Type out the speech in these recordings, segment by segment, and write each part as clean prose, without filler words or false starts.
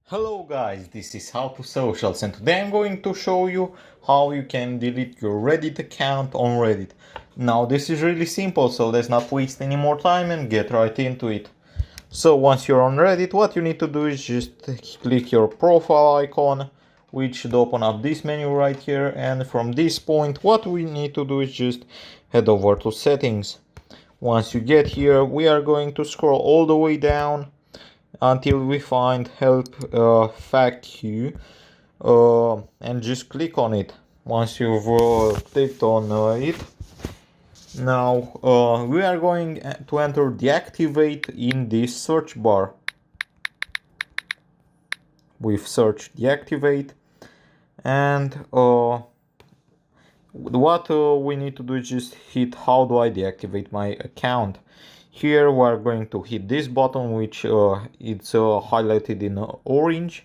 Hello guys, this is How to Socials and today I'm going to show you how you can delete your Reddit account on Reddit. Now this is really simple, so let's not waste any more time and get right into it. So once you're on Reddit, what you need to do is just click your profile icon, which should open up this menu right here, and from this point what we need to do is just head over to settings. Once you get here, we are going to scroll all the way down until we find help FAQ and just click on it. Once you've clicked on it, now we are going to enter deactivate in this search bar. We've searched deactivate, and what we need to do is just hit how do I deactivate my account. Here we are going to hit this button, which it's highlighted in orange.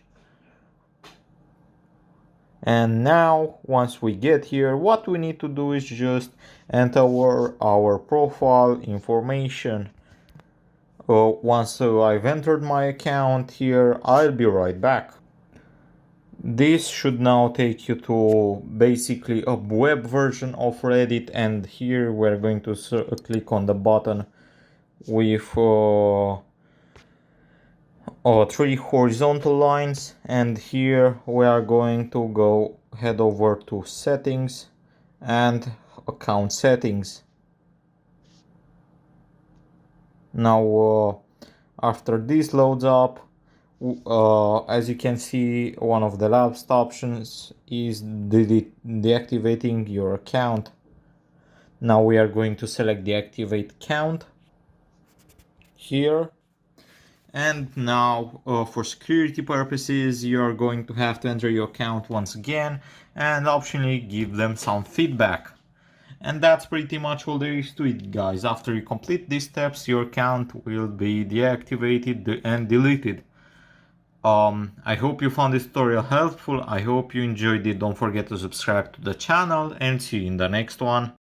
And now once we get here, what we need to do is just enter our profile information. Once I've entered my account here, I'll be right back. This should now take you to basically a web version of Reddit, and here we're going to click on the button with three horizontal lines, and here we are going to head over to settings and account settings. Now after this loads up, as you can see, one of the last options is deactivating your account. Now we are going to select deactivate account here, and now for security purposes you are going to have to enter your account once again and optionally give them some feedback. And that's pretty much all there is to it, guys. After you complete these steps, your account will be deactivated and deleted. I hope you found this tutorial helpful. I hope you enjoyed it. Don't forget to subscribe to the channel and see you in the next one.